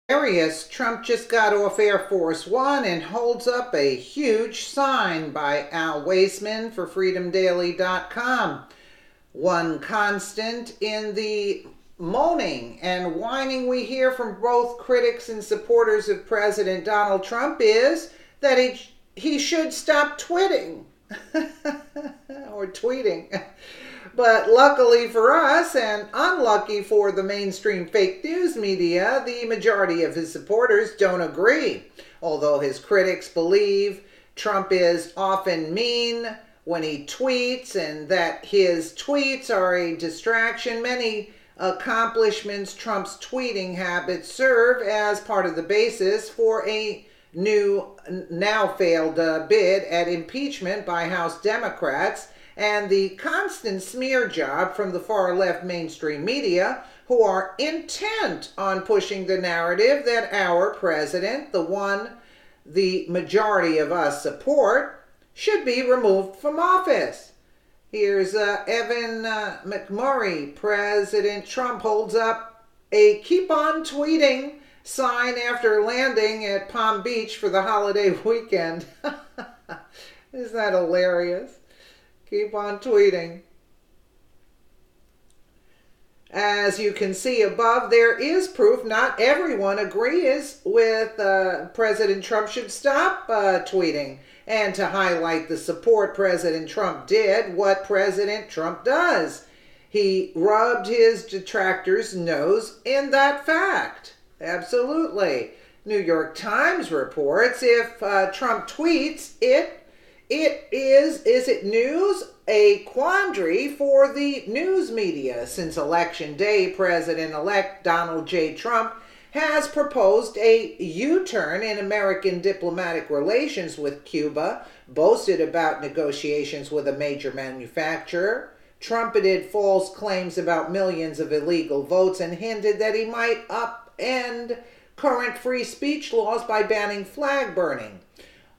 Hilarious. Trump just got off Air Force One and holds up a huge sign by Al Waisman for freedomdaily.com. One constant in the moaning and whining we hear from both critics and supporters of President Donald Trump is that he should stop twitting or tweeting. But luckily for us, and unlucky for the mainstream fake news media, the majority of his supporters don't agree. Although his critics believe Trump is often mean when he tweets and that his tweets are a distraction, many accomplishments Trump's tweeting habits serve as part of the basis for a new, now failed bid at impeachment by House Democrats, and the constant smear job from the far-left mainstream media, who are intent on pushing the narrative that our president, the one the majority of us support, should be removed from office. Here's Evan McMurray. President Trump holds up a keep on tweeting sign after landing at Palm Beach for the holiday weekend. Isn't that hilarious? Keep on tweeting. As you can see above, there is proof not everyone agrees with President Trump should stop tweeting. And to highlight the support President Trump did, what President Trump does. He rubbed his detractors' nose in that fact. Absolutely. New York Times reports if Trump tweets, it is it news? A quandary for the news media. Since Election Day, President-elect Donald J. Trump has proposed a U-turn in American diplomatic relations with Cuba, boasted about negotiations with a major manufacturer, trumpeted false claims about millions of illegal votes, and hinted that he might upend current free speech laws by banning flag burning.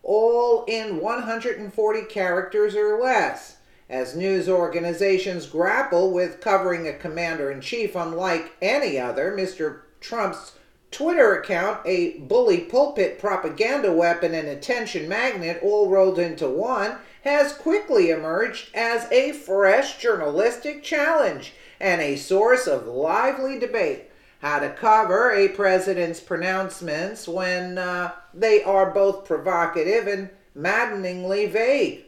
All in 140 characters or less. As news organizations grapple with covering a commander-in-chief unlike any other, Mr. Trump's Twitter account, a bully pulpit propaganda weapon and attention magnet all rolled into one, has quickly emerged as a fresh journalistic challenge and a source of lively debate. How to cover a president's pronouncements when they are both provocative and maddeningly vague.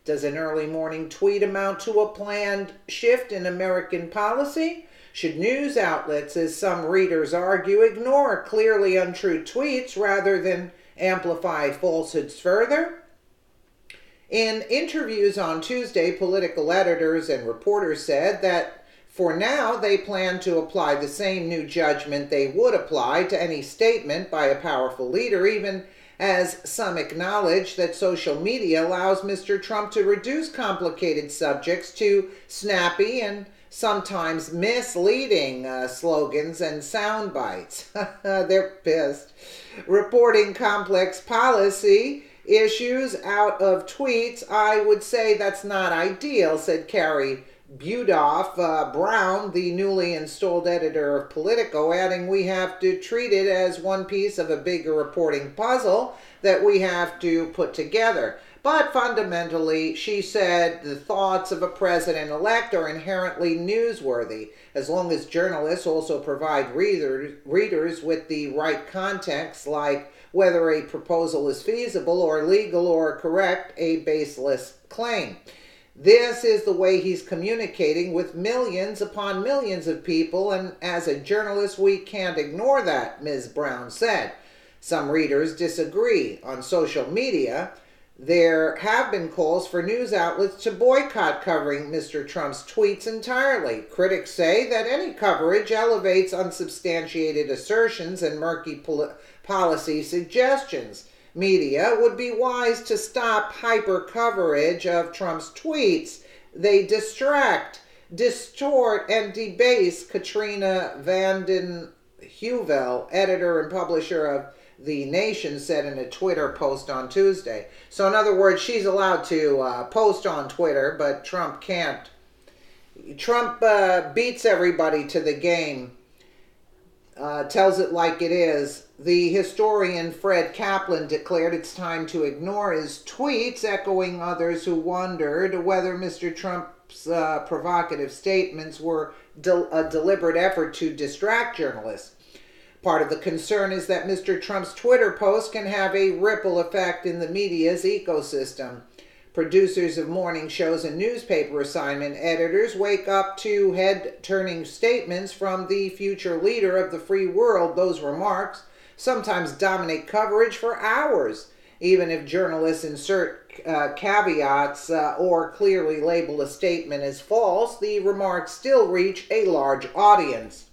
Does an early morning tweet amount to a planned shift in American policy? Should news outlets, as some readers argue, ignore clearly untrue tweets rather than amplify falsehoods further? In interviews on Tuesday, political editors and reporters said that for now, they plan to apply the same new judgment they would apply to any statement by a powerful leader, even as some acknowledge that social media allows Mr. Trump to reduce complicated subjects to snappy and sometimes misleading slogans and sound bites. They're pissed. Reporting complex policy issues out of tweets, I would say that's not ideal, said Carrie Budoff Brown, the newly installed editor of Politico, adding, we have to treat it as one piece of a bigger reporting puzzle that we have to put together. But fundamentally, she said, the thoughts of a president-elect are inherently newsworthy, as long as journalists also provide readers with the right context, like whether a proposal is feasible or legal or correct, a baseless claim. This is the way he's communicating with millions upon millions of people, and as a journalist, we can't ignore that, Ms. Brown said. Some readers disagree. On social media, there have been calls for news outlets to boycott covering Mr. Trump's tweets entirely. Critics say that any coverage elevates unsubstantiated assertions and murky policy suggestions. Media would be wise to stop hyper coverage of Trump's tweets. They distract, distort, and debase, Katrina Vanden Heuvel, editor and publisher of The Nation, said in a Twitter post on Tuesday. So in other words, she's allowed to post on Twitter, but Trump can't. Trump beats everybody to the game. tells it like it is. The historian Fred Kaplan declared it's time to ignore his tweets, echoing others who wondered whether Mr. Trump's provocative statements were a deliberate effort to distract journalists. Part of the concern is that Mr. Trump's Twitter posts can have a ripple effect in the media's ecosystem. Producers of morning shows and newspaper assignment editors wake up to head-turning statements from the future leader of the free world. Those remarks sometimes dominate coverage for hours. Even if journalists insert caveats or clearly label a statement as false, the remarks still reach a large audience.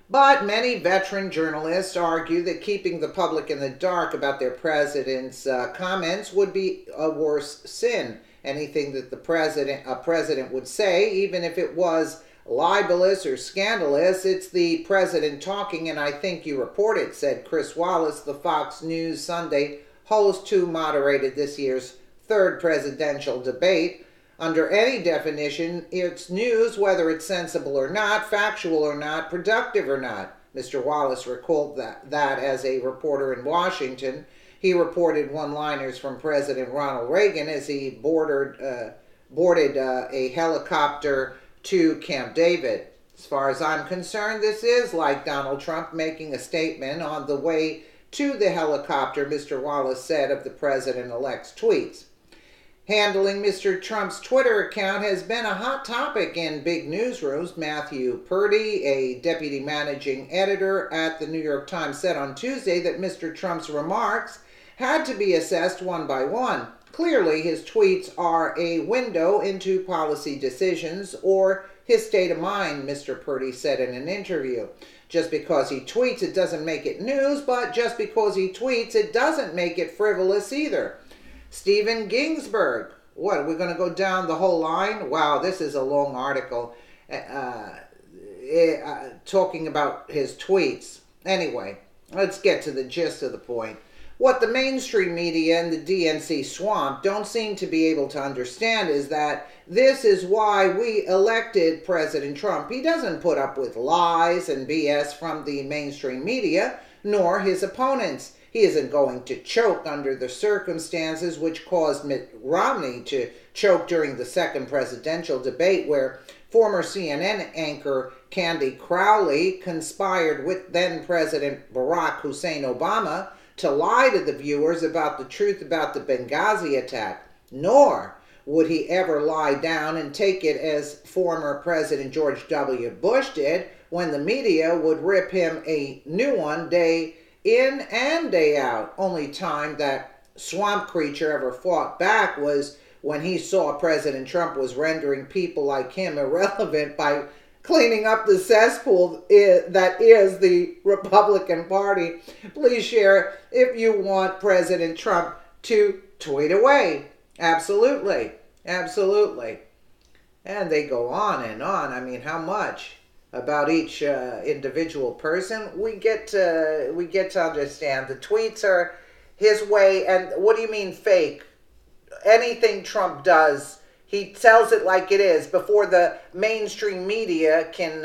But many veteran journalists argue that keeping the public in the dark about their president's comments would be a worse sin. Anything that a president would say, even if it was libelous or scandalous, it's the president talking, and I think you report it, said Chris Wallace, the Fox News Sunday host who moderated this year's third presidential debate. Under any definition, it's news, whether it's sensible or not, factual or not, productive or not. Mr. Wallace recalled that as a reporter in Washington, he reported one-liners from President Ronald Reagan as he boarded a helicopter to Camp David. As far as I'm concerned, this is like Donald Trump making a statement on the way to the helicopter, Mr. Wallace said of the president-elect's tweets. Handling Mr. Trump's Twitter account has been a hot topic in big newsrooms. Matthew Purdy, a deputy managing editor at the New York Times, said on Tuesday that Mr. Trump's remarks had to be assessed one by one. Clearly, his tweets are a window into policy decisions or his state of mind, Mr. Purdy said in an interview. Just because he tweets, it doesn't make it news, but just because he tweets, it doesn't make it frivolous either. Stephen Ginsburg. What, are we going to go down the whole line? Wow, this is a long article talking about his tweets. Anyway, let's get to the gist of the point. What the mainstream media and the DNC swamp don't seem to be able to understand is that this is why we elected President Trump. He doesn't put up with lies and BS from the mainstream media, nor his opponents. He isn't going to choke under the circumstances which caused Mitt Romney to choke during the second presidential debate, where former CNN anchor Candy Crowley conspired with then-President Barack Hussein Obama to lie to the viewers about the truth about the Benghazi attack. Nor would he ever lie down and take it as former President George W. Bush did, when the media would rip him a new one day in and day out. Only time that swamp creature ever fought back was when he saw President Trump was rendering people like him irrelevant by cleaning up the cesspool that is the Republican Party. Please share if you want President Trump to tweet away. Absolutely. Absolutely. And they go on and on. I mean, how much about each individual person? We get to understand the tweets are his way. And what do you mean fake? Anything Trump does, he tells it like it is before the mainstream media can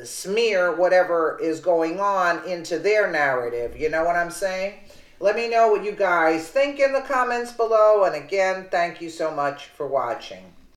smear whatever is going on into their narrative. You know what I'm saying? Let me know what you guys think in the comments below. And again, thank you so much for watching.